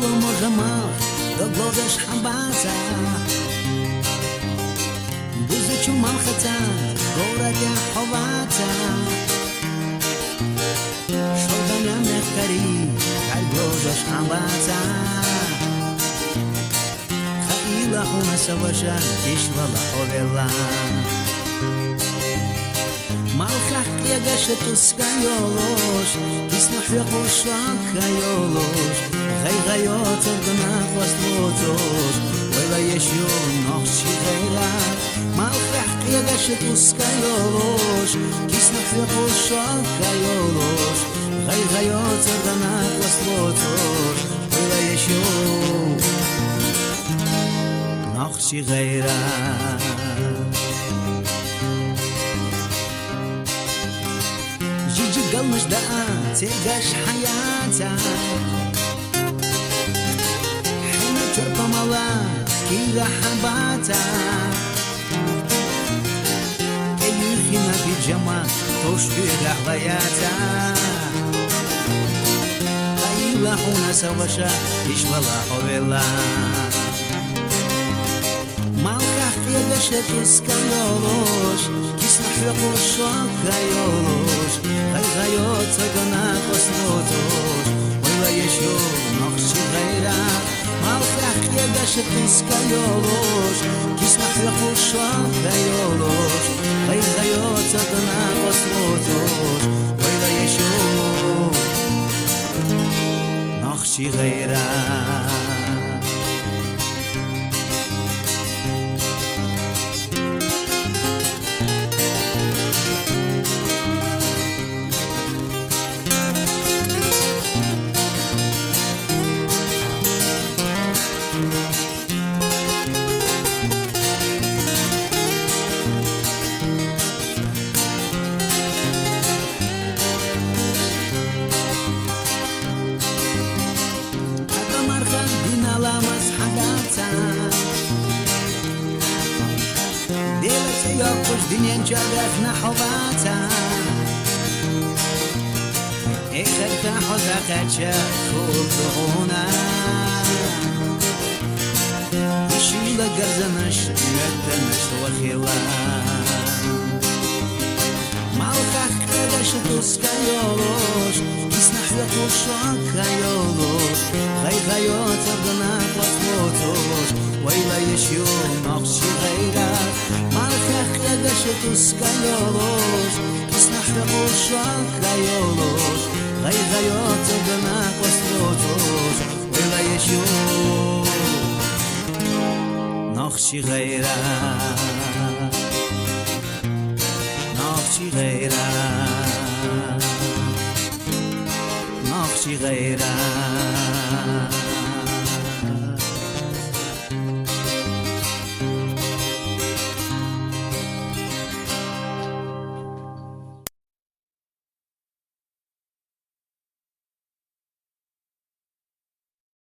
Solo może masz do głowy szambata Buzyciu mam chata Górę chowata Szodania mechkari Kaj głowy szambata Chaila una savaşa Işvala ovela Malkah yagaşet uskayoloş Ismuh yakuşak kayoloş Gaygayot ardına vaslotoş Vela yeşiyor nohşi gayra Malkah yagaşet uskayoloş Ismuh yakuşak kayoloş Gaygayot ardına vaslotoş Vela yeşiyor nohşi gayra قلمش دقا تيجاش حياتك حين تربى ملا كيغا حباتك كيوخي ما في جمع توشبي حوياتك قايلا حونا سواشا إيش ولا حويلا مالكح يجاشت اسكالوش كيسمح يقوشوك كايولوش غيغيوت سجنا قصلوتوش ولا يشيو نقشي غيرا مالكح يجاشت اسكالوش كيسمح يقوشوك كايولوش غيغيوت سجنا قصلوتوش ولا يشيو نقشي غيرا ياقوش دنيا جابتنا حباتا اخرتا حزاقات شاكوب دعونا يشيل قرزنش يدنش وخيلا مالكح كدش تسكيولوش يسنح يقوشوك كيولوش غيغيوت ابنا قصبوتوش ويلا يشيو نقشي غيرك مالكح كدش تسكيولوش يسنح يقوشوك كيولوش غيغيوت ابنا قصبوتوش ويلا يشيو نقشي غيرك نقشي غيرك